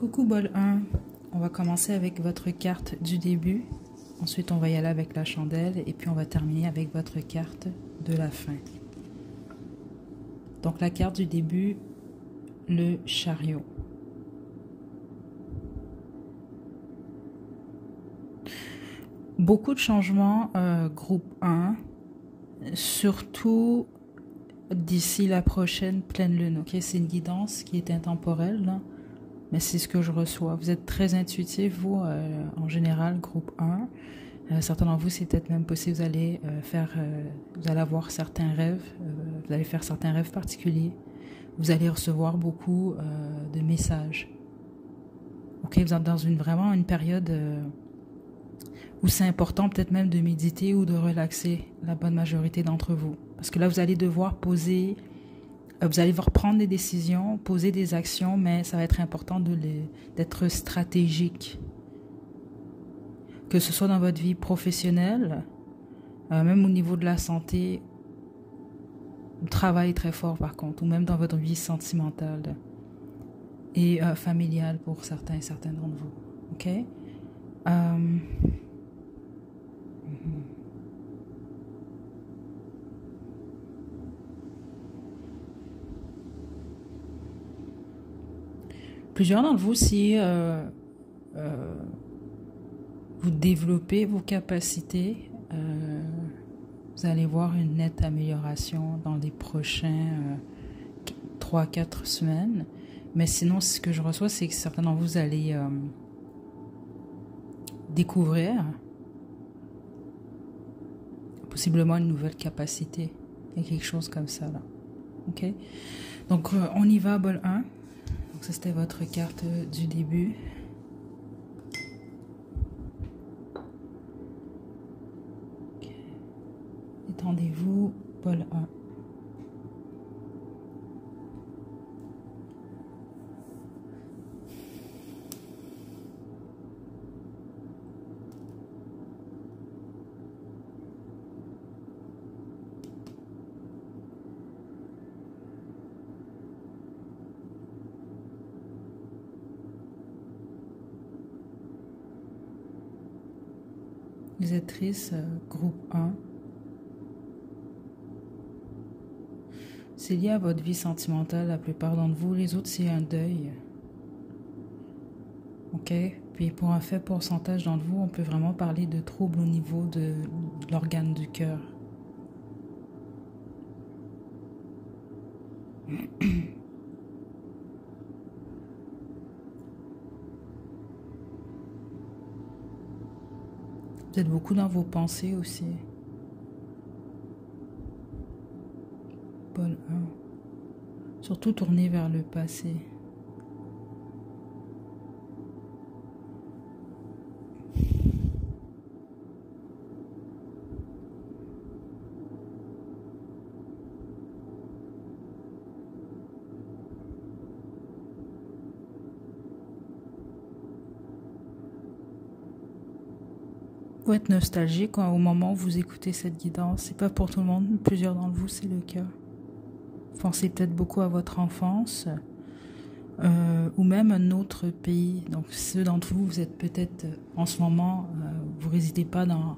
Coucou bol 1, on va commencer avec votre carte du début, ensuite on va y aller avec la chandelle et puis on va terminer avec votre carte de la fin. Donc la carte du début, le chariot. Beaucoup de changements groupe 1, surtout d'ici la prochaine pleine lune. Ok, c'est une guidance qui est intemporelle là. Mais c'est ce que je reçois. Vous êtes très intuitif, vous, en général, groupe 1. Certains d'entre vous, c'est peut-être même possible, vous allez vous allez avoir certains rêves, vous allez faire certains rêves particuliers. Vous allez recevoir beaucoup de messages. Ok, vous êtes dans vraiment une période où c'est important peut-être même de méditer ou de relaxer la bonne majorité d'entre vous. Parce que là, vous allez devoir poser... Vous allez devoir prendre des décisions, poser des actions, mais ça va être important d'être stratégique. Que ce soit dans votre vie professionnelle, même au niveau de la santé, le travail est très fort par contre, ou même dans votre vie sentimentale et familiale pour certains et certaines d'entre vous. Ok? Plusieurs d'entre vous, si vous développez vos capacités, vous allez voir une nette amélioration dans les prochains 3-4 semaines. Mais sinon, ce que je reçois, c'est que certains d'entre vous allez découvrir possiblement une nouvelle capacité. Il y a quelque chose comme ça là. Ok? Donc, on y va, bol 1. Donc ça, c'était votre carte du début. Okay. Détendez-vous, bol 1. Vous êtes triste, groupe 1. C'est lié à votre vie sentimentale, la plupart d'entre vous. Les autres, c'est un deuil. Ok? Puis pour un faible pourcentage d'entre vous, on peut vraiment parler de troubles au niveau de l'organe du cœur. Vous êtes beaucoup dans vos pensées aussi. Bol 1. Surtout tourné vers le passé. Vous êtes nostalgique au moment où vous écoutez cette guidance. C'est pas pour tout le monde, plusieurs d'entre vous, c'est le cas. Pensez peut-être beaucoup à votre enfance ou même un autre pays. Donc ceux d'entre vous, vous êtes peut-être en ce moment, vous résidez pas dans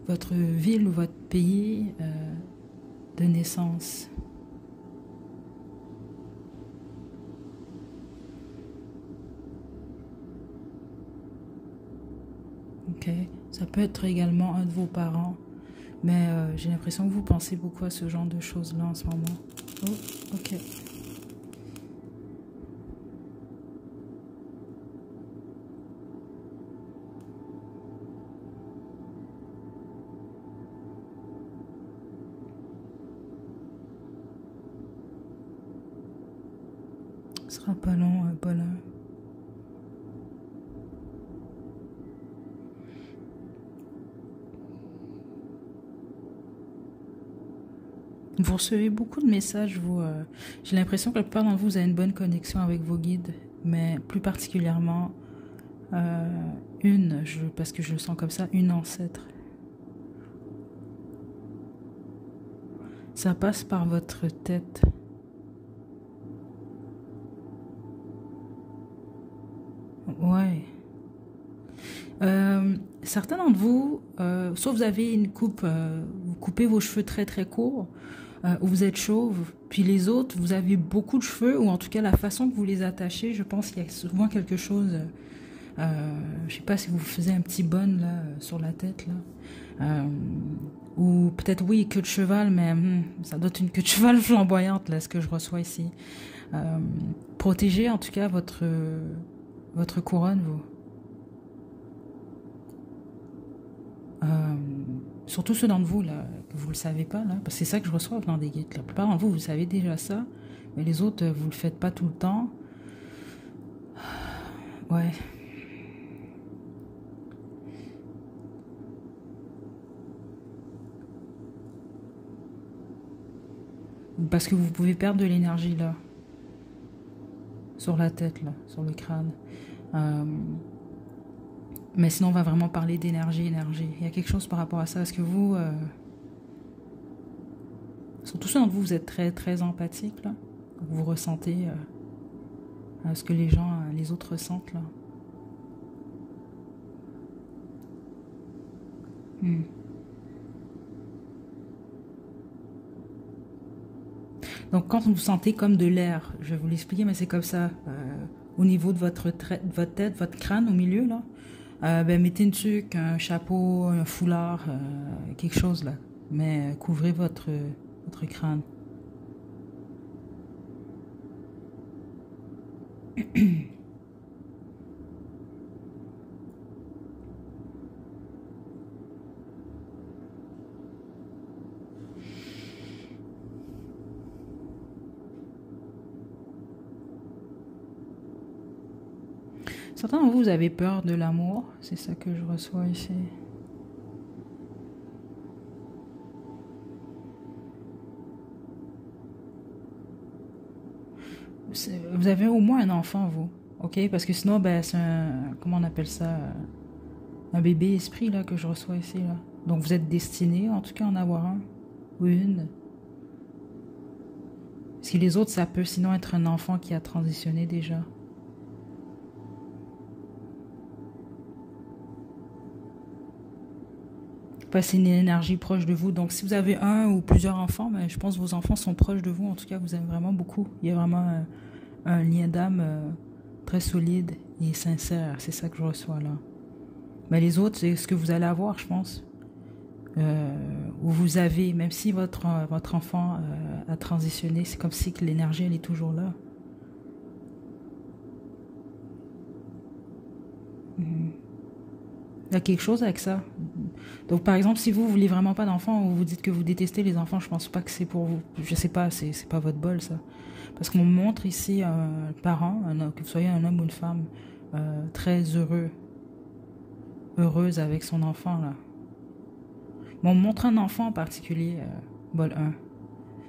votre ville ou votre pays de naissance. Ok, ça peut être également un de vos parents, mais j'ai l'impression que vous pensez beaucoup à ce genre de choses-là en ce moment. Oh, ok. Ce sera pas long, Paul. Vous recevez beaucoup de messages, vous. J'ai l'impression que la plupart d'entre vous, vous avez une bonne connexion avec vos guides, mais plus particulièrement parce que je le sens comme ça, une ancêtre. Ça passe par votre tête. Ouais. Certains d'entre vous, soit vous avez une coupe, vous coupez vos cheveux très très courts, ou vous êtes chauve, puis les autres, vous avez beaucoup de cheveux, ou en tout cas la façon que vous les attachez, je pense qu'il y a souvent quelque chose, je sais pas si vous faisiez un petit bun là, sur la tête, là. Ou peut-être oui, queue de cheval, mais ça doit être une queue de cheval flamboyante, là, ce que je reçois ici. Euh, Protégez en tout cas votre couronne, vous. Euh, Surtout ceux d'entre vous, là, que vous le savez pas, là, parce que c'est ça que je reçois venant des guides. La plupart d'entre vous, vous savez déjà ça, mais les autres, vous le faites pas tout le temps. Ouais. Parce que vous pouvez perdre de l'énergie, là, sur la tête, là, sur le crâne. Euh, mais sinon, on va vraiment parler d'énergie, énergie. Il y a quelque chose par rapport à ça. Est-ce que vous, surtout ceux d'entre vous, vous êtes très, très empathique, là. Vous ressentez ce que les gens, les autres ressentent, là. Hmm. Donc, quand vous sentez comme de l'air, je vais vous l'expliquer, mais c'est comme ça, au niveau de de votre tête, votre crâne au milieu, là, ben, mettez une tuque, un chapeau, un foulard, quelque chose, là. Mais couvrez votre crâne. Certains d'entre vous, vous avez peur de l'amour, c'est ça que je reçois ici. Vous avez au moins un enfant, vous, ok? Parce que sinon, ben, c'est un, comment on appelle ça? Un bébé esprit, là, que je reçois ici, là. Donc, vous êtes destiné, en tout cas, à en avoir un ou une. Parce que les autres, ça peut sinon être un enfant qui a transitionné déjà. C'est une énergie proche de vous. Donc, si vous avez un ou plusieurs enfants, ben, je pense que vos enfants sont proches de vous. En tout cas, vous aimez vraiment beaucoup. Il y a vraiment un lien d'âme très solide et sincère. C'est ça que je reçois là. Mais les autres, c'est ce que vous allez avoir, je pense. Où vous avez, même si votre enfant a transitionné, c'est comme si que l'énergie, elle est toujours là. Mhm. Il y a quelque chose avec ça. Donc, par exemple, si vous voulez vraiment pas d'enfants ou vous dites que vous détestez les enfants, je pense pas que c'est pour vous. Je sais pas, c'est pas votre bol, ça. Parce qu'on montre ici un parent, que vous soyez un homme ou une femme, très heureux, heureuse avec son enfant, là. Mais on montre un enfant en particulier, bol 1.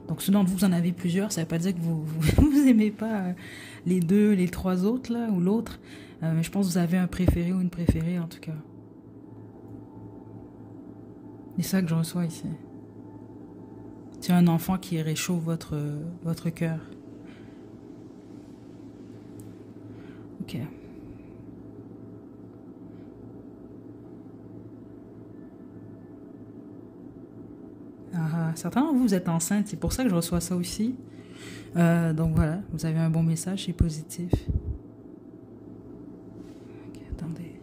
Donc, ceux d'entre vous, vous en avez plusieurs, ça veut pas dire que vous aimez pas les deux, les trois autres, là, ou l'autre. Mais je pense que vous avez un préféré ou une préférée, en tout cas. C'est ça que je reçois ici. C'est un enfant qui réchauffe votre cœur. Ok. Certains d'entre vous, vous êtes enceinte, c'est pour ça que je reçois ça aussi. Donc voilà, vous avez un bon message, c'est positif. Ok, attendez.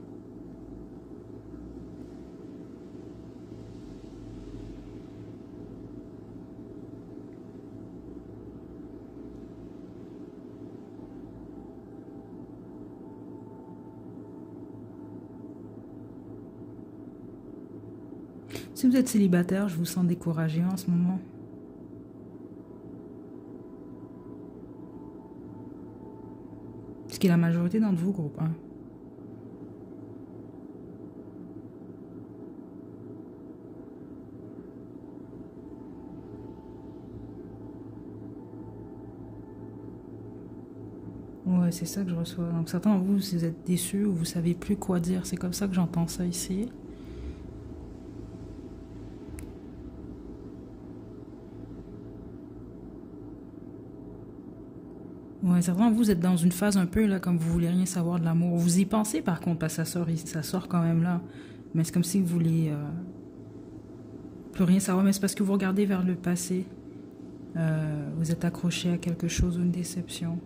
Si vous êtes célibataire, je vous sens découragé en ce moment. Ce qui est la majorité d'entre vous, groupe 1. Ouais, c'est ça que je reçois. Donc certains d'entre vous, si vous êtes déçus ou vous savez plus quoi dire, c'est comme ça que j'entends ça ici. Ouais, certainement, vous êtes dans une phase un peu là, comme vous voulez rien savoir de l'amour. Vous y pensez par contre, parce que ça sort quand même là. Mais c'est comme si vous voulez plus rien savoir. Mais c'est parce que vous regardez vers le passé. Vous êtes accroché à quelque chose ou une déception.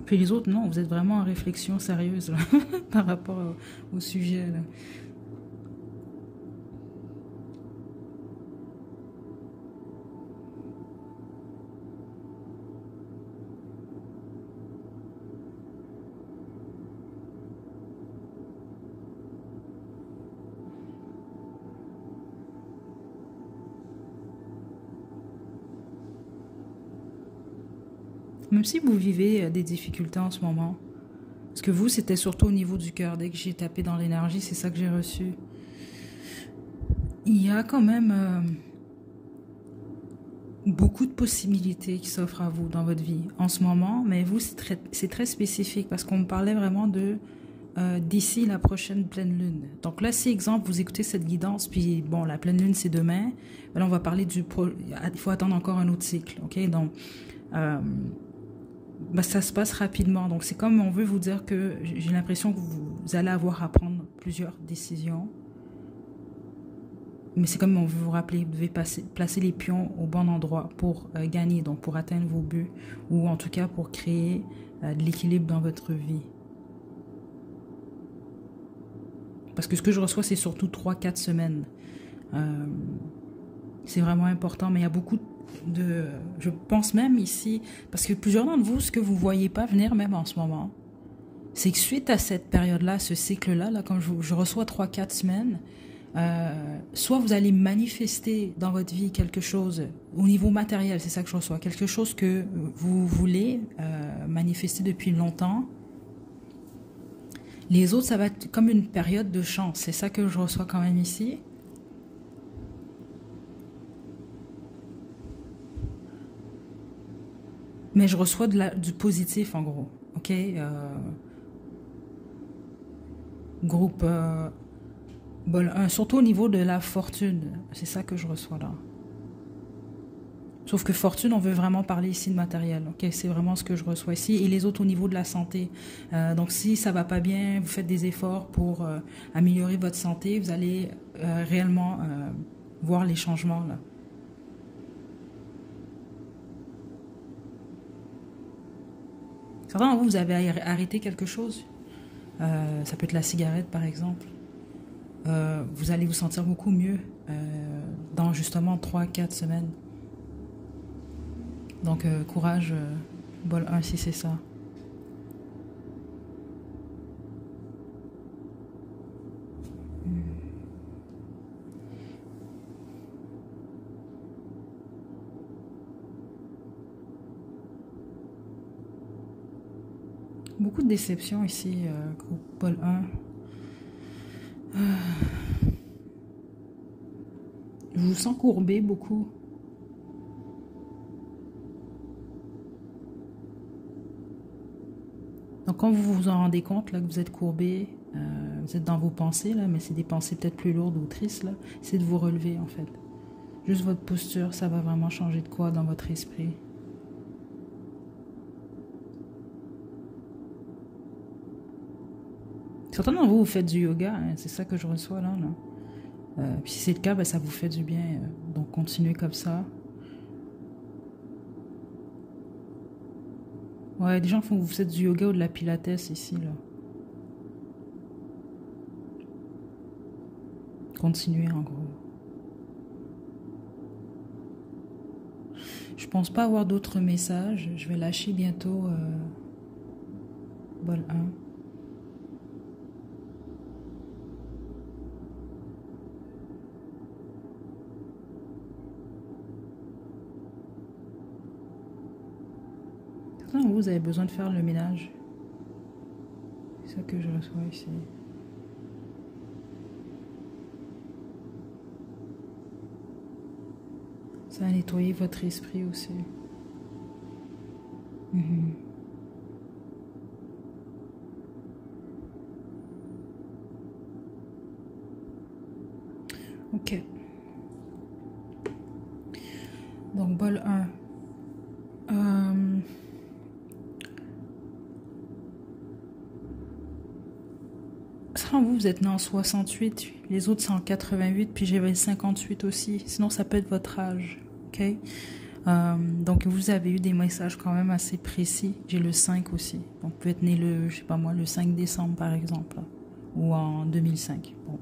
Puis les autres, non, vous êtes vraiment en réflexion sérieuse là, par rapport au sujet. Là. Même si vous vivez des difficultés en ce moment, parce que vous, c'était surtout au niveau du cœur. Dès que j'ai tapé dans l'énergie, c'est ça que j'ai reçu. Il y a quand même beaucoup de possibilités qui s'offrent à vous dans votre vie en ce moment, mais vous, c'est très spécifique parce qu'on me parlait vraiment de d'ici la prochaine pleine lune. Donc là, si exemple, vous écoutez cette guidance, puis bon, la pleine lune, c'est demain, ben là, on va parler il faut attendre encore un autre cycle, ok? Donc, euh, ben, ça se passe rapidement. Donc, c'est comme on veut vous dire que j'ai l'impression que vous allez avoir à prendre plusieurs décisions. Mais c'est comme on veut vous rappeler, vous devez placer les pions au bon endroit pour gagner, donc pour atteindre vos buts, ou en tout cas pour créer de l'équilibre dans votre vie. Parce que ce que je reçois, c'est surtout 3 4 semaines. Euh, c'est vraiment important, mais il y a beaucoup de... Je pense même ici, parce que plusieurs d'entre vous, ce que vous ne voyez pas venir même en ce moment, c'est que suite à cette période-là, ce cycle-là, là, quand je reçois 3 4 semaines, soit vous allez manifester dans votre vie quelque chose au niveau matériel, c'est ça que je reçois, quelque chose que vous voulez manifester depuis longtemps. Les autres, ça va être comme une période de chance, c'est ça que je reçois quand même ici. Mais je reçois du positif en gros, ok? Groupe bol 1, surtout au niveau de la fortune, c'est ça que je reçois là. Sauf que fortune, on veut vraiment parler ici de matériel. Ok, c'est vraiment ce que je reçois ici. Et les autres au niveau de la santé. Donc si ça va pas bien, vous faites des efforts pour améliorer votre santé, vous allez réellement voir les changements là. Certains d'entre vous, vous avez arrêté quelque chose. Ça peut être la cigarette par exemple. Vous allez vous sentir beaucoup mieux dans justement 3 4 semaines. Donc courage, bol 1 si c'est ça. Beaucoup de déceptions ici, groupe bol 1. Je vous sens courbé beaucoup. Donc quand vous vous en rendez compte là que vous êtes courbé, vous êtes dans vos pensées là, mais c'est des pensées peut-être plus lourdes ou tristes là, c'est de vous relever en fait. Juste votre posture, ça va vraiment changer de quoi dans votre esprit. Certains d'entre vous, vous faites du yoga, hein, c'est ça que je reçois là. Puis si c'est le cas, ben, ça vous fait du bien. Donc continuez comme ça. Ouais, des gens font vous faites du yoga ou de la pilates ici là. Continuez en gros. Je pense pas avoir d'autres messages. Je vais lâcher bientôt bol 1. Vous avez besoin de faire le ménage. C'est ça que je reçois ici. Ça va nettoyer votre esprit aussi. Mhm. Ok. Donc, bol 1. Ça, vous êtes né en 68, les autres c'est en 88, puis j'avais 58 aussi. Sinon, ça peut être votre âge. Ok? Donc, vous avez eu des messages quand même assez précis. J'ai le 5 aussi. Donc, vous pouvez être né le, je sais pas moi, le 5 décembre par exemple, ou en 2005. Bon.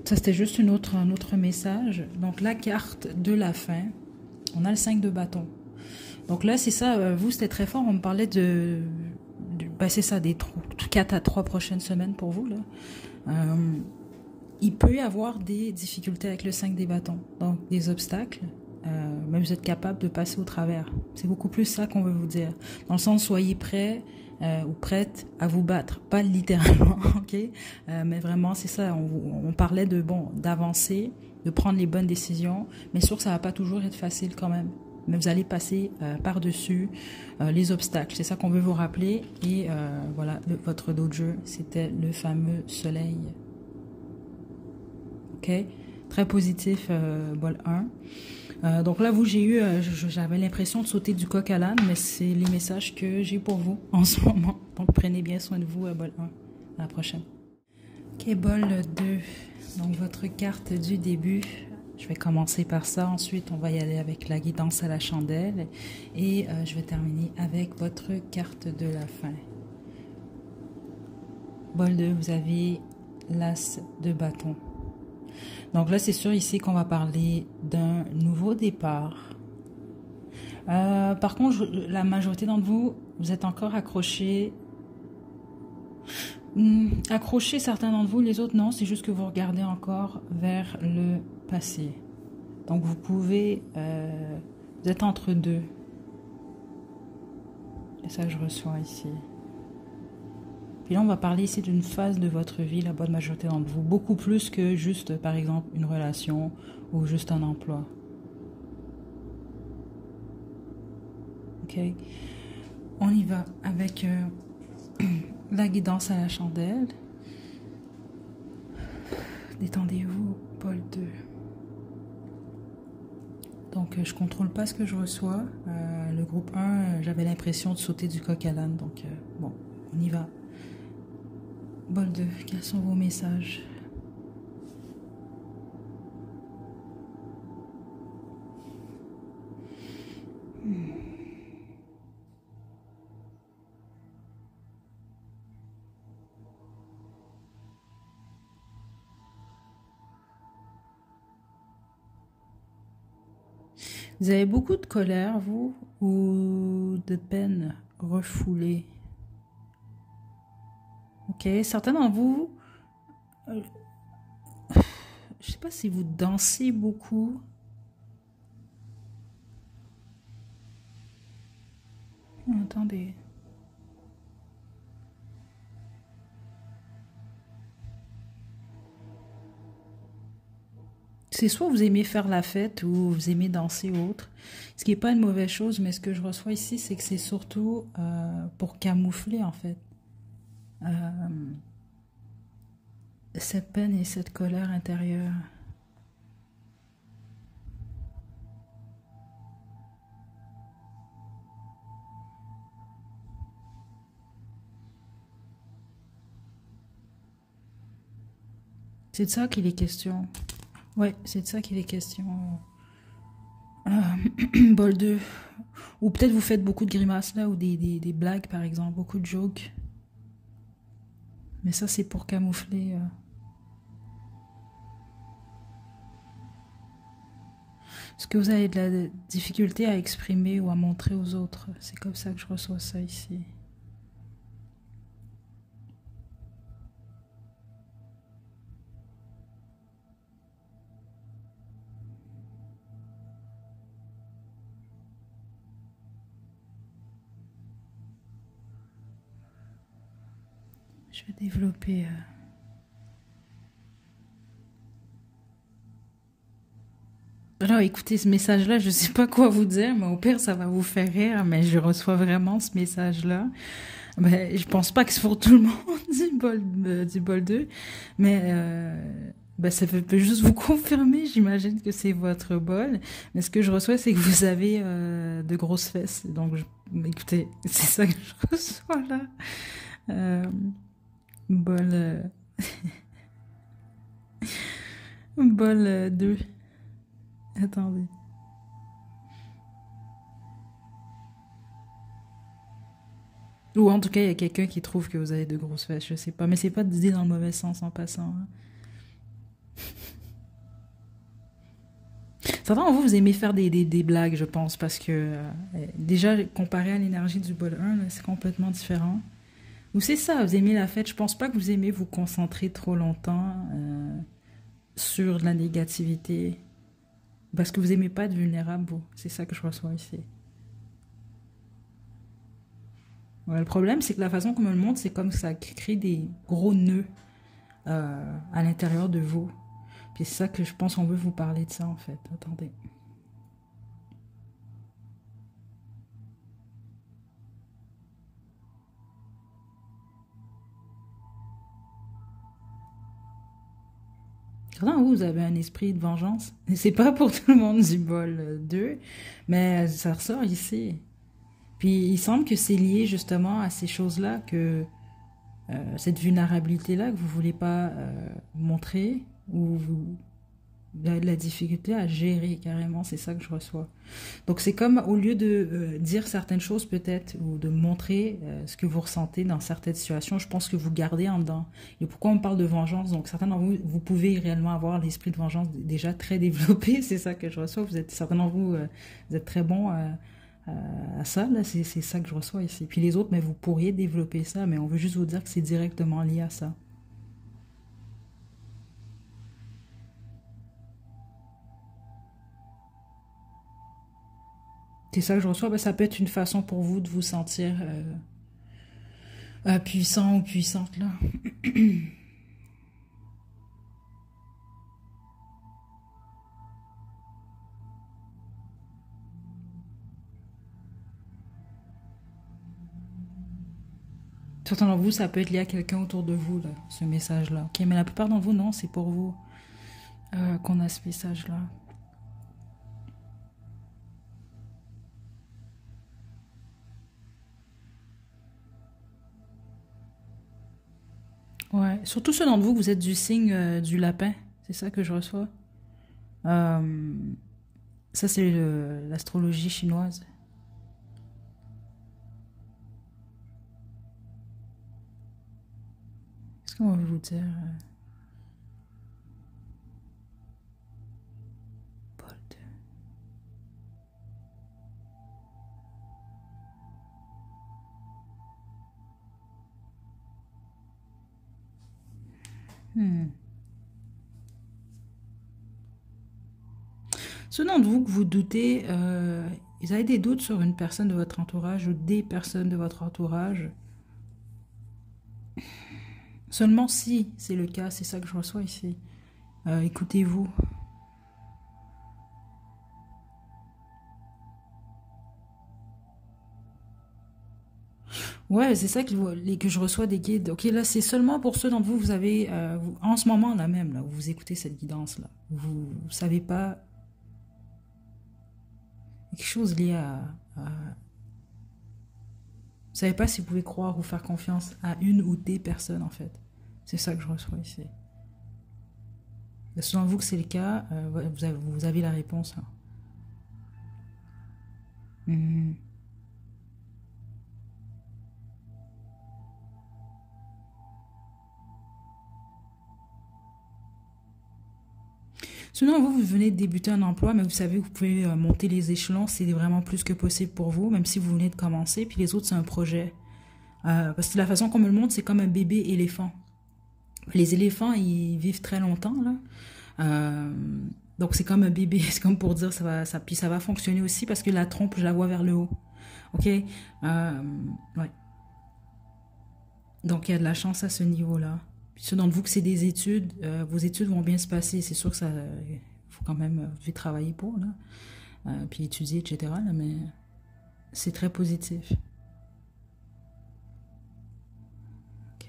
Ça, c'était juste un autre message. Donc, la carte de la fin, on a le 5 de bâton. Donc là, c'est ça, vous, c'était très fort. On me parlait ben c'est ça, des 4 à 3 prochaines semaines pour vous, là. Il peut y avoir des difficultés avec le 5 des bâtons, donc des obstacles, mais vous êtes capable de passer au travers. C'est beaucoup plus ça qu'on veut vous dire. Dans le sens, soyez prêts ou prête à vous battre. Pas littéralement, ok? Mais vraiment, c'est ça. On parlait d'avancer, de prendre les bonnes décisions, mais sûr que ça va pas toujours être facile quand même. Mais vous allez passer par-dessus les obstacles. C'est ça qu'on veut vous rappeler. Et voilà, votre dos de jeu, c'était le fameux soleil. Ok? Très positif, bol 1. Donc là, vous, j'avais l'impression de sauter du coq à l'âne, mais c'est les messages que j'ai pour vous en ce moment. Donc prenez bien soin de vous, bol 1. À la prochaine. Ok, bol 2. Donc votre carte du début. Je vais commencer par ça, ensuite on va y aller avec la guidance à la chandelle et je vais terminer avec votre carte de la fin. Bol 2, vous avez l'as de bâton. Donc là, c'est sûr ici qu'on va parler d'un nouveau départ. Par contre, la majorité d'entre vous, vous êtes encore accrochés. Accrochés certains d'entre vous, les autres non, c'est juste que vous regardez encore vers le passé. Donc vous pouvez, vous êtes entre deux. C'est ça que je reçois ici. Puis là, on va parler ici d'une phase de votre vie, la bonne majorité d'entre vous. Beaucoup plus que juste, par exemple, une relation ou juste un emploi. Ok? On y va avec la guidance à la chandelle. Détendez-vous, bol 2. Donc, je contrôle pas ce que je reçois. Le groupe 1, j'avais l'impression de sauter du coq à l'âne. Donc, bon, on y va. Bol 2, quels sont vos messages? Vous avez beaucoup de colère, vous, ou de peine refoulée? Ok, certains d'entre vous, je sais pas si vous dansez beaucoup. Attendez. C'est soit vous aimez faire la fête ou vous aimez danser ou autre. Ce qui n'est pas une mauvaise chose, mais ce que je reçois ici, c'est que c'est surtout pour camoufler, en fait. Cette peine et cette colère intérieure. C'est de ça qu'il est question. Ouais, c'est de ça qu'il est question. Bol 2. Ou peut-être vous faites beaucoup de grimaces là, ou des blagues par exemple, beaucoup de jokes. Mais ça, c'est pour camoufler. Est-ce que vous avez de la difficulté à exprimer ou à montrer aux autres? C'est comme ça que je reçois ça ici. Je vais développer... Alors, écoutez, ce message-là, je ne sais pas quoi vous dire, mais au pire, ça va vous faire rire, mais je reçois vraiment ce message-là. Ben, je pense pas que c'est pour tout le monde du bol 2, mais Bah, ça peut juste vous confirmer, j'imagine que c'est votre bol. Mais ce que je reçois, c'est que vous avez de grosses fesses. Donc, écoutez, c'est ça que je reçois là. Euh, bol, bol 2. Attendez. Ou en tout cas, il y a quelqu'un qui trouve que vous avez de grosses fesses, je sais pas. Mais c'est pas dit dans le mauvais sens en passant, hein. Certains d'entre vous, vous aimez faire des blagues, je pense, parce que déjà, comparé à l'énergie du bol 1, là, c'est complètement différent. Ou c'est ça, vous aimez la fête. Je pense pas que vous aimez vous concentrer trop longtemps sur la négativité. Parce que vous aimez pas être vulnérable, vous. C'est ça que je reçois ici. Ouais, le problème, c'est que la façon qu'on me le montre, c'est comme ça crée des gros nœuds à l'intérieur de vous. Puis c'est ça que je pense qu'on veut vous parler de ça, en fait. Attendez. Certains, vous avez un esprit de vengeance. Et c'est pas pour tout le monde du bol 2, mais ça ressort ici. Puis il semble que c'est lié justement à ces choses-là, que cette vulnérabilité-là que vous voulez pas montrer, ou vous avez de la difficulté à gérer carrément, c'est ça que je reçois. Donc c'est comme au lieu de dire certaines choses peut-être, ou de montrer ce que vous ressentez dans certaines situations, je pense que vous gardez en dedans. Et pourquoi on parle de vengeance? Donc certains d'entre vous, vous pouvez réellement avoir l'esprit de vengeance déjà très développé, c'est ça que je reçois. Vous êtes, certains d'entre vous, vous êtes très bons à ça, là, c'est ça que je reçois ici. Puis les autres, mais vous pourriez développer ça, mais on veut juste vous dire que c'est directement lié à ça. C'est ça que je reçois. Ben, ça peut être une façon pour vous de vous sentir puissant ou puissante, là. Certains d'entre vous, ça peut être lié à quelqu'un autour de vous, là, ce message-là. Ok, mais la plupart d'entre vous, non, c'est pour vous qu'on a ce message-là. Ouais, surtout ceux d'entre vous, vous êtes du signe du lapin. C'est ça que je reçois. Euh, Ça, c'est l'astrologie chinoise. Qu'est-ce qu'on va vous dire? Bold. Hmm. Ceux d'entre vous que vous doutez, vous avez des doutes sur une personne de votre entourage ou des personnes de votre entourage. Seulement si c'est le cas, c'est ça que je reçois ici. Écoutez-vous. Ouais, c'est ça que je reçois des guides. Ok, là, c'est seulement pour ceux d'entre vous, vous avez, en ce moment là même, là, où vous écoutez cette guidance-là. Vous savez pas quelque chose lié vous savez pas si vous pouvez croire ou faire confiance à une ou des personnes, en fait. C'est ça que je reçois ici. Selon vous que c'est le cas, vous avez la réponse, hein. Mhm. Sinon, vous venez de débuter un emploi, mais vous savez que vous pouvez monter les échelons, c'est vraiment plus que possible pour vous, même si vous venez de commencer. Puis les autres, c'est un projet. Parce que la façon qu'on me le montre, c'est comme un bébé éléphant. Les éléphants, ils vivent très longtemps, là. Euh, donc c'est comme un bébé, c'est comme pour dire puis ça va fonctionner aussi parce que la trompe, je la vois vers le haut. Ok, ouais. Donc il y a de la chance à ce niveau-là. Puis ceux d'entre vous que c'est des études, vos études vont bien se passer. C'est sûr que ça, faut quand même vous devez travailler pour là, puis étudier, etc. Là, mais c'est très positif. Ok.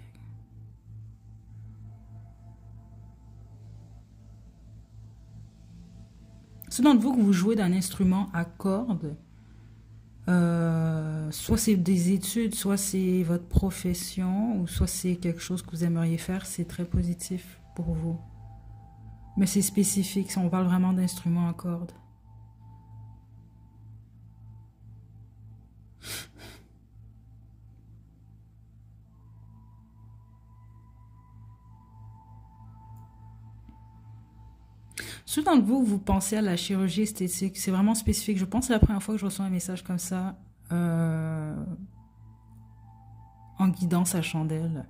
Ceux d'entre vous que vous jouez d'un instrument à cordes, soit c'est des études, soit c'est votre profession, ou soit c'est quelque chose que vous aimeriez faire, c'est très positif pour vous. Mais c'est spécifique, si on parle vraiment d'instruments à cordes. Ceux d'entre vous, vous pensez à la chirurgie esthétique, c'est vraiment spécifique. Je pense que c'est la première fois que je reçois un message comme ça en guidance à chandelle.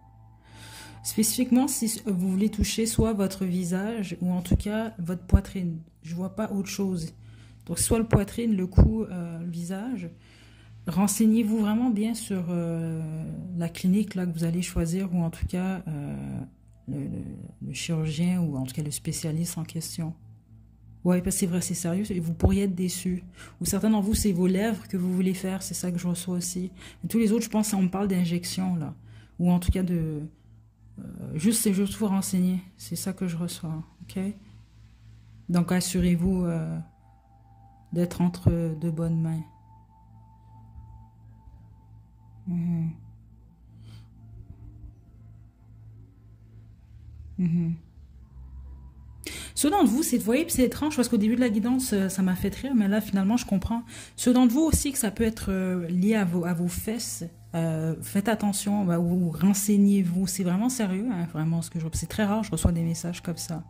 Spécifiquement, si vous voulez toucher soit votre visage ou en tout cas votre poitrine. Je vois pas autre chose. Donc, soit le poitrine, le cou, le visage. Renseignez-vous vraiment bien sur la clinique là, que vous allez choisir ou en tout cas le chirurgien ou en tout cas le spécialiste en question. Ouais, parce que c'est vrai, c'est sérieux et vous pourriez être déçu. Ou certains d'entre vous, c'est vos lèvres que vous voulez faire, c'est ça que je reçois aussi. Mais tous les autres, je pense, on me parle d'injection là. Ou en tout cas de... juste, c'est juste vous renseigner. C'est ça que je reçois, ok? Donc, assurez-vous d'être entre de bonnes mains. Mhm. Mhm. Ceux d'entre vous, c'est, vous voyez, c'est étrange parce qu'au début de la guidance, ça m'a fait rire, mais là, finalement, je comprends. Ceux d'entre vous aussi, que ça peut être lié à vos fesses, faites attention, bah, ou renseignez-vous. C'est vraiment sérieux, hein, vraiment, ce que je... C'est très rare, je reçois des messages comme ça.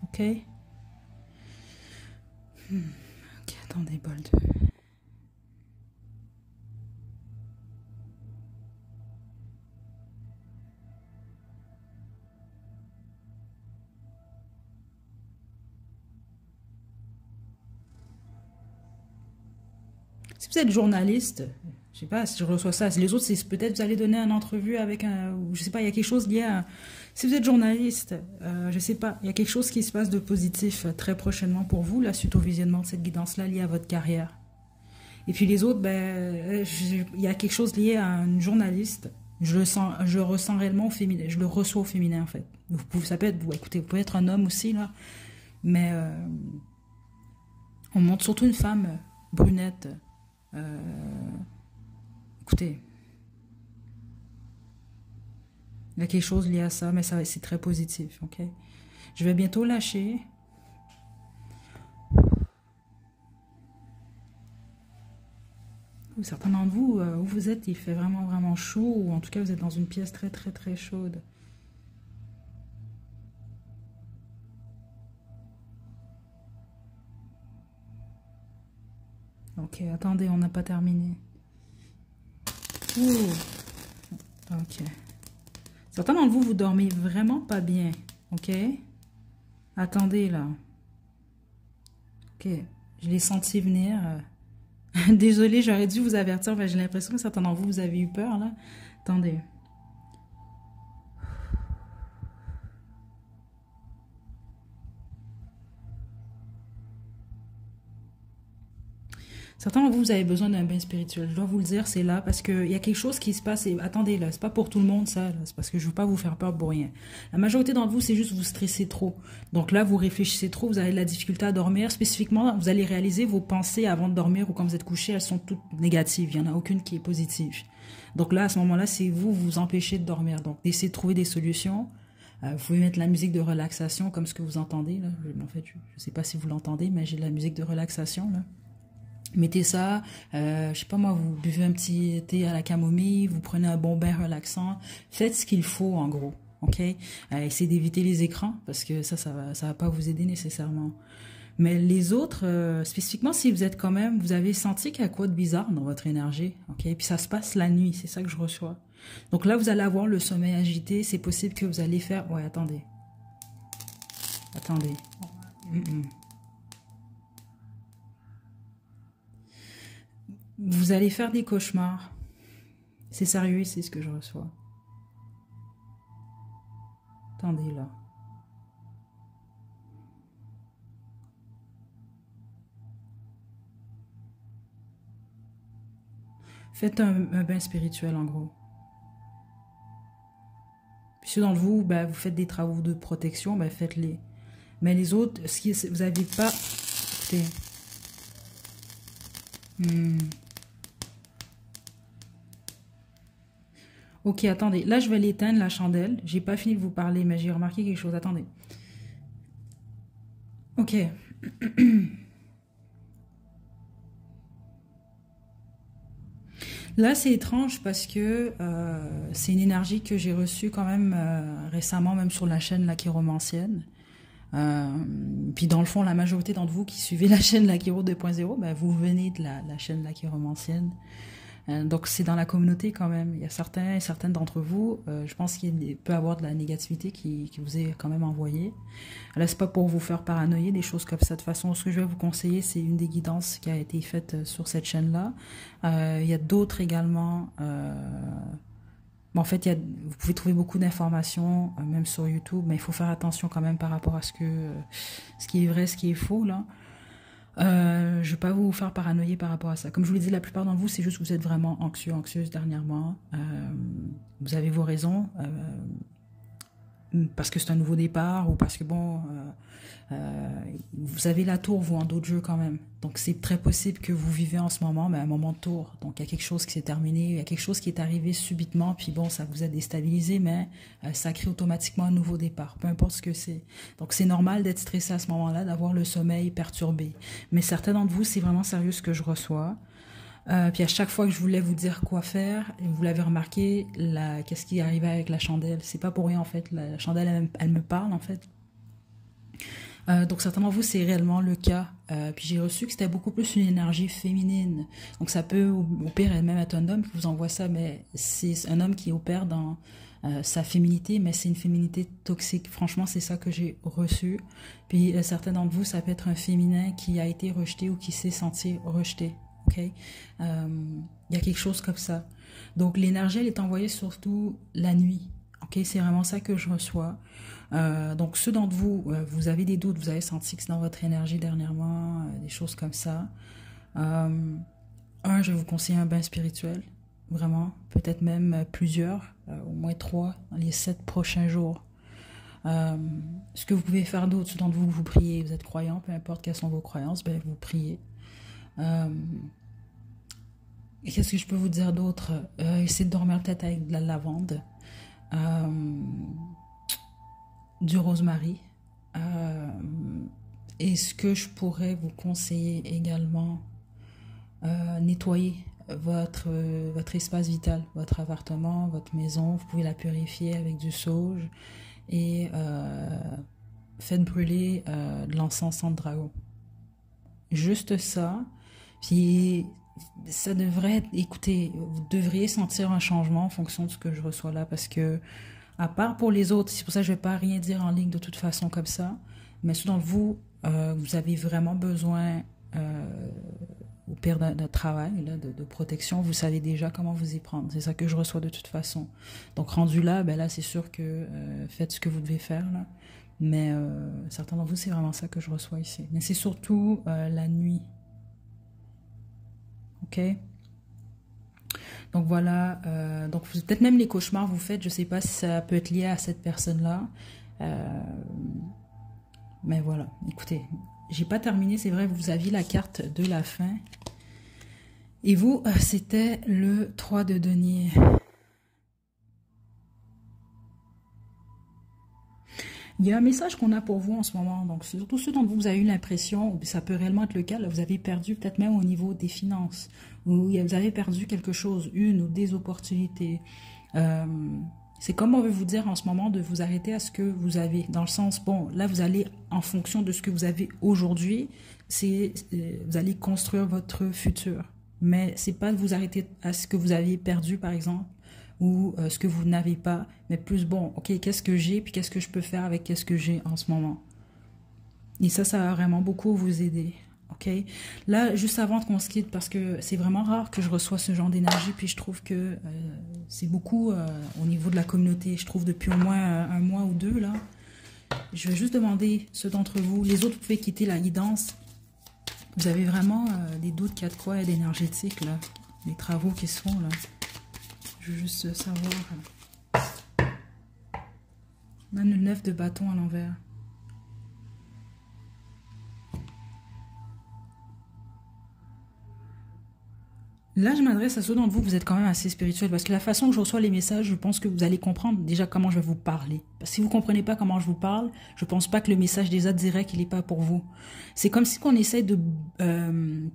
Ok? Ok, attendez, bol de... Si vous êtes journaliste, je sais pas si je reçois ça. Si les autres, c'est peut-être vous allez donner une entrevue avec un, ou je sais pas, il y a quelque chose lié à. Si vous êtes journaliste, je sais pas, il y a quelque chose qui se passe de positif très prochainement pour vous, là, suite au visionnement de cette guidance-là liée à votre carrière. Et puis les autres, ben, il y a quelque chose lié à une journaliste. Je le sens, je le ressens réellement au féminin. Je le reçois au féminin en fait. Vous pouvez, ça peut être, écoutez, vous pouvez être un homme aussi là, mais on montre surtout une femme brunette. Écoutez, il y a quelque chose lié à ça, mais ça, c'est très positif, ok? Je vais bientôt lâcher. Certains d'entre vous, où vous êtes, il fait vraiment, vraiment chaud, ou en tout cas, vous êtes dans une pièce très, très, très chaude. Ok, attendez, on n'a pas terminé. Ouh, ok. Certains d'entre vous, vous dormez vraiment pas bien, ok? Attendez, là. Ok, je l'ai senti venir. Désolée, j'aurais dû vous avertir, j'ai l'impression que certains d'entre vous, vous avez eu peur, là. Attendez. Certains d'entre vous, vous avez besoin d'un bain spirituel. Je dois vous le dire, c'est là parce qu'il y a quelque chose qui se passe. Et attendez, là, c'est pas pour tout le monde, ça. C'est parce que je veux pas vous faire peur pour rien. La majorité d'entre vous, c'est juste vous stressez trop. Donc là, vous réfléchissez trop, vous avez de la difficulté à dormir. Spécifiquement, vous allez réaliser vos pensées avant de dormir ou quand vous êtes couché, elles sont toutes négatives. Il y en a aucune qui est positive. Donc là, à ce moment-là, c'est vous vous empêchez de dormir. Donc, essayez de trouver des solutions. Vous pouvez mettre la musique de relaxation comme ce que vous entendez. Là. En fait, je sais pas si vous l'entendez, mais j'ai de la musique de relaxation, là. Mettez ça, je sais pas moi, vous buvez un petit thé à la camomille, vous prenez un bon bain relaxant, faites ce qu'il faut en gros, ok? Essayez d'éviter les écrans parce que ça va pas vous aider nécessairement. Mais les autres, spécifiquement si vous êtes quand même, vous avez senti qu'il y a quoi de bizarre dans votre énergie, ok? Puis ça se passe la nuit, c'est ça que je reçois. Donc là, vous allez avoir le sommeil agité, c'est possible que vous allez faire... Ouais, attendez. Attendez. Vous allez faire des cauchemars. C'est sérieux, c'est ce que je reçois. Attendez là. Faites un bain spirituel en gros. Puis ceux d'entre vous, ben, vous faites des travaux de protection, ben, faites-les. Mais les autres, vous n'avez pas... Écoutez. Ok, attendez. Là, je vais l'éteindre, la chandelle. J'ai pas fini de vous parler, mais j'ai remarqué quelque chose. Attendez. Ok. Là, c'est étrange parce que c'est une énergie que j'ai reçue quand même récemment, même sur la chaîne La Chiromancienne. Puis dans le fond, la majorité d'entre vous qui suivez la chaîne La Chiro 2.0, ben, vous venez de la chaîne La Chiromancienne. Donc c'est dans la communauté quand même. Il y a certains et certaines d'entre vous, je pense qu'il peut y avoir de la négativité qui vous est quand même envoyée. Là, c'est pas pour vous faire paranoïer, des choses comme ça. De toute façon, ce que je vais vous conseiller, c'est une des guidances qui a été faite sur cette chaîne-là. Il y a d'autres également. Bon, en fait, vous pouvez trouver beaucoup d'informations, même sur YouTube, mais il faut faire attention quand même par rapport à ce qui est vrai, ce qui est faux, là. Je ne vais pas vous faire paranoïer par rapport à ça. Comme je vous l'ai dit, la plupart d'entre vous, c'est juste que vous êtes vraiment anxieux, anxieuse dernièrement. Vous avez vos raisons, parce que c'est un nouveau départ ou parce que, bon, vous avez la tour, vous, en d'autres jeux quand même. Donc, c'est très possible que vous vivez en ce moment, mais un moment de tour. Donc, il y a quelque chose qui s'est terminé, il y a quelque chose qui est arrivé subitement, puis bon, ça vous a déstabilisé, mais ça crée automatiquement un nouveau départ, peu importe ce que c'est. Donc, c'est normal d'être stressé à ce moment-là, d'avoir le sommeil perturbé. Mais certains d'entre vous, c'est vraiment sérieux ce que je reçois. Puis à chaque fois que je voulais vous dire quoi faire, vous l'avez remarqué, qu'est-ce qui arrivait avec la chandelle? C'est pas pour rien en fait. La chandelle, elle me parle en fait. Donc certainement vous, c'est réellement le cas. Puis j'ai reçu que c'était beaucoup plus une énergie féminine. Donc ça peut au pire même être un homme qui vous envoie ça, mais c'est un homme qui opère dans sa féminité, mais c'est une féminité toxique. Franchement, c'est ça que j'ai reçu. Puis certains d'entre vous, ça peut être un féminin qui a été rejeté ou qui s'est senti rejeté. Ok, il y a quelque chose comme ça. Donc l'énergie, elle est envoyée surtout la nuit. Ok, c'est vraiment ça que je reçois. Donc ceux d'entre vous, vous avez des doutes, vous avez senti que c'est dans votre énergie dernièrement, des choses comme ça. Je vais vous conseiller un bain spirituel, vraiment, peut-être même plusieurs, au moins 3 dans les 7 prochains jours. Ce que vous pouvez faire d'autre, ceux d'entre vous, vous priez, vous êtes croyants, peu importe quelles sont vos croyances, ben vous priez. Qu'est-ce que je peux vous dire d'autre? Essayez de dormir peut-être avec de la lavande, du rosemary. Et ce que je pourrais vous conseiller également, nettoyer votre espace vital, votre appartement, votre maison. Vous pouvez la purifier avec du sauge et faites brûler de l'encens sans dragon. Juste ça. Puis ça devrait être, écoutez, vous devriez sentir un changement en fonction de ce que je reçois là, parce que à part pour les autres, c'est pour ça que je vais pas rien dire en ligne de toute façon comme ça, mais ceux d'entre vous, vous avez vraiment besoin au pire d'un travail, là, de protection, vous savez déjà comment vous y prendre. C'est ça que je reçois de toute façon. Donc rendu là, ben là c'est sûr que faites ce que vous devez faire là. Mais certains d'entre vous, c'est vraiment ça que je reçois ici. Mais c'est surtout la nuit. Ok? Donc voilà. Donc peut-être même les cauchemars vous faites, je sais pas si ça peut être lié à cette personne-là. Mais voilà. Écoutez, j'ai pas terminé. C'est vrai, vous aviez la carte de la fin. Et vous, c'était le 3 de denier. Il y a un message qu'on a pour vous en ce moment. Donc, surtout ceux dont vous avez eu l'impression, ça peut réellement être le cas, là, vous avez perdu peut-être même au niveau des finances, ou vous avez perdu quelque chose, une ou des opportunités. C'est comme on veut vous dire en ce moment de vous arrêter à ce que vous avez. Dans le sens, bon, là, vous allez, en fonction de ce que vous avez aujourd'hui, vous allez construire votre futur. Mais c'est pas de vous arrêter à ce que vous aviez perdu, par exemple, ou ce que vous n'avez pas, mais plus bon, ok, qu'est-ce que j'ai, puis qu'est-ce que je peux faire avec qu'est-ce que j'ai en ce moment. Et ça va vraiment beaucoup vous aider, ok. Là, juste avant qu'on se quitte, parce que c'est vraiment rare que je reçois ce genre d'énergie, puis je trouve que c'est beaucoup au niveau de la communauté, je trouve depuis au moins un mois ou deux, là. Je vais juste demander ceux d'entre vous, les autres, vous pouvez quitter la guidance. Vous avez vraiment des doutes qu'il y a de quoi et d'énergétique, là, les travaux qui se font, là. Je veux juste savoir. Même le 9 de bâton à l'envers. Là, je m'adresse à ceux d'entre vous, vous êtes quand même assez spirituel, parce que la façon que je reçois les messages, je pense que vous allez comprendre déjà comment je vais vous parler. Parce que si vous comprenez pas comment je vous parle, je pense pas que le message déjà direct, il est pas pour vous. C'est comme si on essaie de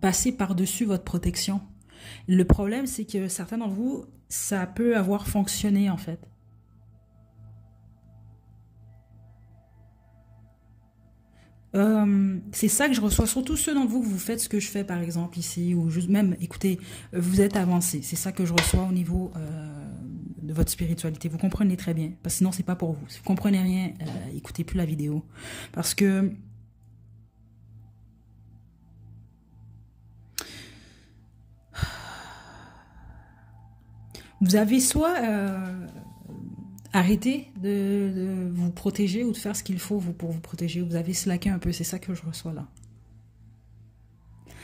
passer par-dessus votre protection. Le problème, c'est que certains d'entre vous, ça peut avoir fonctionné, en fait. C'est ça que je reçois, surtout ceux d'entre vous que vous faites ce que je fais par exemple ici, ou juste même, écoutez, vous êtes avancé. C'est ça que je reçois au niveau de votre spiritualité. Vous comprenez très bien, parce que sinon c'est pas pour vous. Si vous comprenez rien, écoutez plus la vidéo, parce que vous avez soit arrêté de vous protéger ou de faire ce qu'il faut pour vous protéger. Vous avez slacké un peu, c'est ça que je reçois là.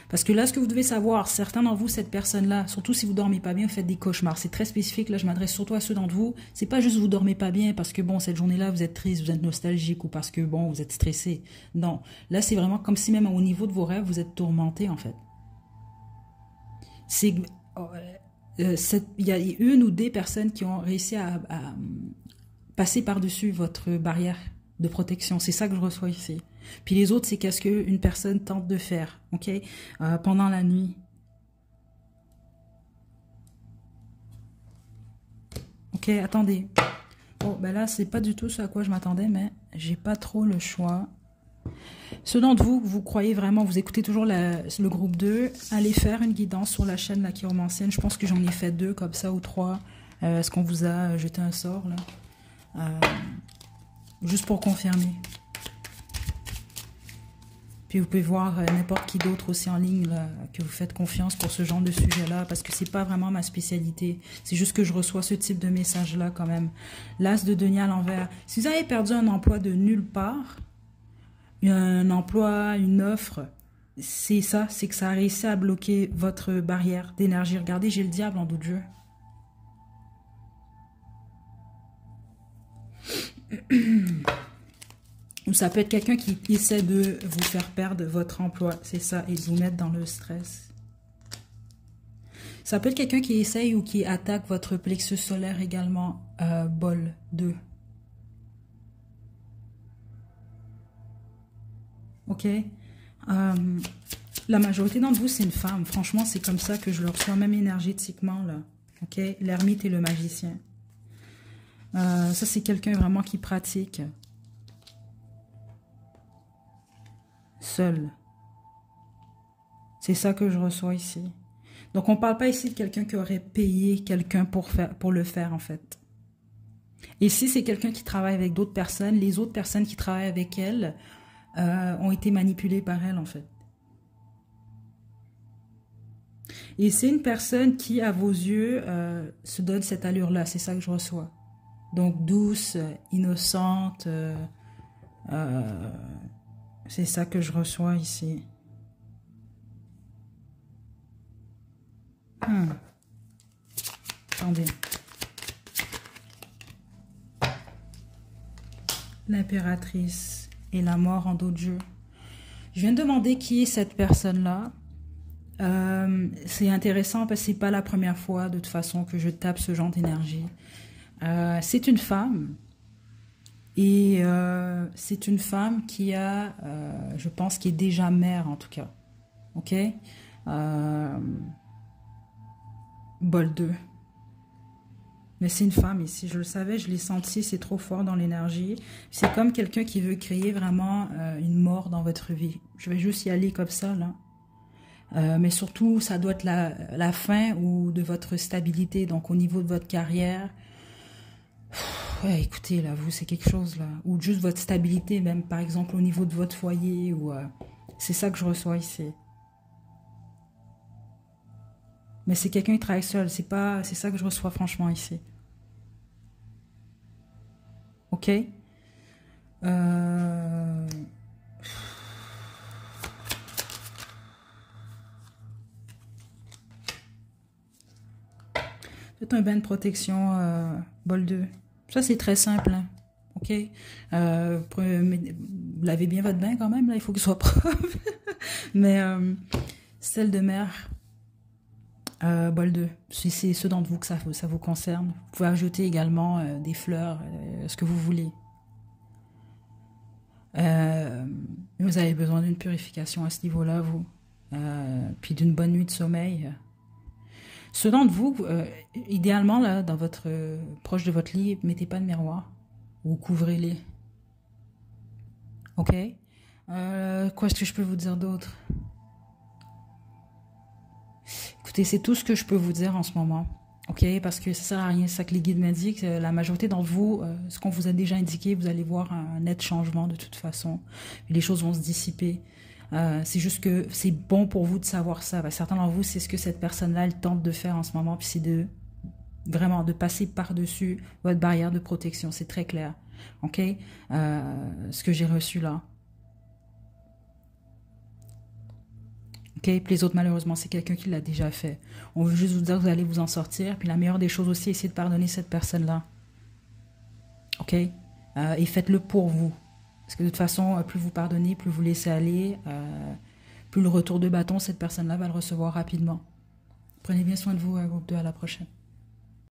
Parce que là, ce que vous devez savoir, certains d'entre vous, cette personne-là, surtout si vous dormez pas bien, vous faites des cauchemars. C'est très spécifique. Là, je m'adresse surtout à ceux d'entre vous. C'est pas juste vous dormez pas bien parce que bon, cette journée-là, vous êtes triste, vous êtes nostalgique ou parce que bon, vous êtes stressé. Non. Là, c'est vraiment comme si même au niveau de vos rêves, vous êtes tourmenté en fait. C'est il y a une ou des personnes qui ont réussi à passer par-dessus votre barrière de protection. C'est ça que je reçois ici. Puis les autres, c'est qu'est-ce qu'une personne tente de faire, ok, pendant la nuit. Ok, attendez. Bon, ben là, c'est pas du tout ce à quoi je m'attendais, mais j'ai pas trop le choix. Ceux d'entre vous, vous croyez vraiment, vous écoutez toujours le groupe 2, allez faire une guidance sur la chaîne La Chiromancienne. Je pense que j'en ai fait 2 comme ça ou 3. Est-ce qu'on vous a jeté un sort là? Juste pour confirmer. Puis vous pouvez voir n'importe qui d'autre aussi en ligne là, que vous faites confiance pour ce genre de sujet-là, parce que c'est pas vraiment ma spécialité. C'est juste que je reçois ce type de message-là quand même. L'as de denier à l'envers. Si vous avez perdu un emploi de nulle part, un emploi, une offre, c'est ça, c'est que ça a réussi à bloquer votre barrière d'énergie. Regardez, j'ai le diable en dos de jeu. Ou ça peut être quelqu'un qui essaie de vous faire perdre votre emploi, c'est ça, et de vous mettre dans le stress. Ça peut être quelqu'un qui essaye ou qui attaque votre plexus solaire également, bol 2. Ok. La majorité d'entre vous, c'est une femme. Franchement, c'est comme ça que je le reçois, même énergétiquement, là. Ok. L'ermite et le magicien. Ça, c'est quelqu'un vraiment qui pratique. Seul. C'est ça que je reçois ici. Donc, on ne parle pas ici de quelqu'un qui aurait payé quelqu'un pour le faire, en fait. Ici, c'est quelqu'un qui travaille avec d'autres personnes. Les autres personnes qui travaillent avec elle ont été manipulées par elle, en fait. Et c'est une personne qui, à vos yeux, se donne cette allure-là. C'est ça que je reçois. Donc, douce, innocente. C'est ça que je reçois ici. Attendez. L'impératrice et la mort en dos de jeu. Je viens de demander qui est cette personne-là. C'est intéressant parce que c'est pas la première fois de toute façon que je tape ce genre d'énergie. C'est une femme. Et c'est une femme qui a, je pense, qui est déjà mère en tout cas. Ok, bol 2. Mais c'est une femme ici, je le savais, je l'ai senti, c'est trop fort dans l'énergie. C'est comme quelqu'un qui veut créer vraiment une mort dans votre vie. Je vais juste y aller comme ça, là. Mais surtout, ça doit être la fin ou de votre stabilité, donc au niveau de votre carrière. Ouais, écoutez, là, vous, c'est quelque chose, là. Ou juste votre stabilité, même, par exemple, au niveau de votre foyer. Ou c'est ça que je reçois ici. Mais c'est quelqu'un qui travaille seul. C'est ça que je reçois, franchement, ici. Ok? C'est un bain de protection, bol 2. Ça, c'est très simple, hein. Ok? Vous lavez bien votre bain quand même, là, il faut qu'il soit propre. Mais sel de mer, Bol 2. Si c'est ceux d'entre vous que ça vous concerne, vous pouvez ajouter également des fleurs, ce que vous voulez. Vous avez besoin d'une purification à ce niveau-là, vous. Puis d'une bonne nuit de sommeil. Ceux d'entre vous, idéalement, là, dans votre proche de votre lit, mettez pas de miroir. Ou couvrez-les. Ok? Quoi est-ce que je peux vous dire d'autre? Écoutez, c'est tout ce que je peux vous dire en ce moment. Ok? Parce que ça sert à rien. C'est ça que les guides m'indiquent. La majorité d'entre vous, ce qu'on vous a déjà indiqué, vous allez voir un net changement de toute façon. Les choses vont se dissiper. C'est juste que c'est bon pour vous de savoir ça. Certains d'entre vous, c'est ce que cette personne-là, elle tente de faire en ce moment. Puis c'est de vraiment de passer par-dessus votre barrière de protection. C'est très clair. Ok? Ce que j'ai reçu là. Okay? Puis les autres, malheureusement, c'est quelqu'un qui l'a déjà fait. On veut juste vous dire que vous allez vous en sortir. Puis la meilleure des choses aussi, essayez de pardonner cette personne-là. OK? Et faites-le pour vous. Parce que de toute façon, plus vous pardonnez, plus vous laissez aller, plus le retour de bâton, cette personne-là va le recevoir rapidement. Prenez bien soin de vous, groupe 2, à la prochaine.